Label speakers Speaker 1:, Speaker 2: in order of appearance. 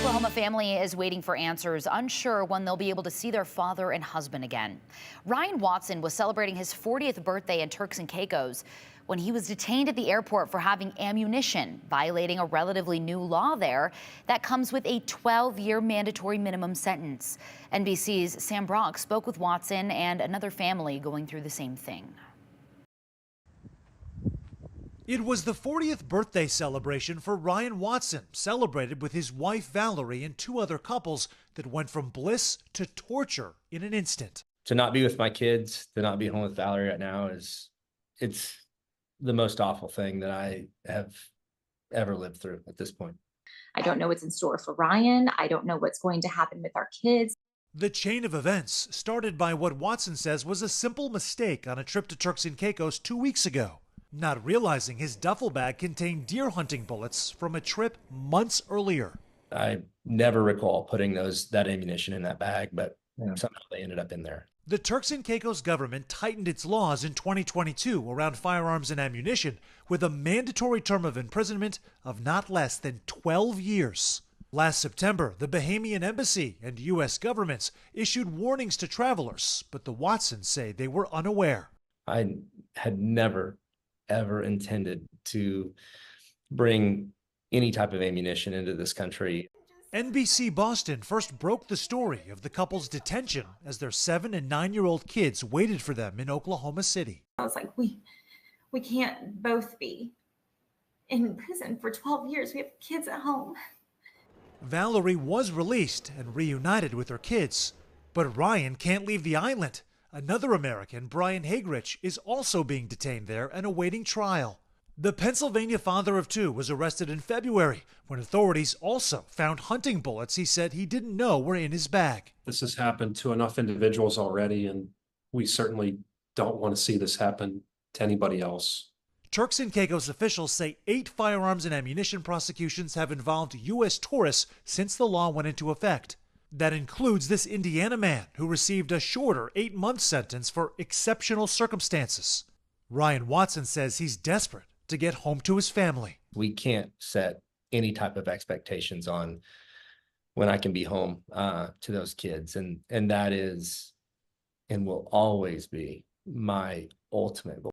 Speaker 1: Oklahoma family is waiting for answers, unsure when they'll be able to see their father and husband again. Ryan Watson was celebrating his 40th birthday in Turks and Caicos when he was detained at the airport for having ammunition, violating a relatively new law there that comes with a 12-year mandatory minimum sentence. NBC's Sam Brock spoke with Watson and another family going through the same thing.
Speaker 2: It was the 40th birthday celebration for Ryan Watson, celebrated with his wife Valerie and two other couples that went from bliss to torture in an instant.
Speaker 3: To not be with my kids, to not be home with Valerie right now it's the most awful thing that I have ever lived through at this point.
Speaker 4: I don't know what's in store for Ryan. I don't know what's going to happen with our kids.
Speaker 2: The chain of events started by what Watson says was a simple mistake on a trip to Turks and Caicos 2 weeks ago, not realizing his duffel bag contained deer hunting bullets from a trip months earlier.
Speaker 3: I never recall putting that ammunition in that bag, but somehow they ended up in there.
Speaker 2: The Turks and Caicos government tightened its laws in 2022 around firearms and ammunition with a mandatory term of imprisonment of not less than 12 years. Last September, the Bahamian embassy and U.S. governments issued warnings to travelers, but the Watsons say they were unaware.
Speaker 3: I had never, ever intended to bring any type of ammunition into this country.
Speaker 2: NBC Boston first broke the story of the couple's detention as their 7- and 9-year-old kids waited for them in Oklahoma City.
Speaker 5: I was like, we can't both be in prison for 12 years. We have kids at home.
Speaker 2: Valerie was released and reunited with her kids, but Ryan can't leave the island. Another American, Brian Hagerich, is also being detained there and awaiting trial. The Pennsylvania father of two was arrested in February when authorities also found hunting bullets he said he didn't know were in his bag.
Speaker 6: This has happened to enough individuals already, and we certainly don't want to see this happen to anybody else.
Speaker 2: Turks and Caicos officials say 8 firearms and ammunition prosecutions have involved U.S. tourists since the law went into effect. That includes this Indiana man who received a shorter 8-month sentence for exceptional circumstances. Ryan Watson says he's desperate to get home to his family.
Speaker 3: We can't set any type of expectations on when I can be home to those kids. And that is and will always be my ultimate goal.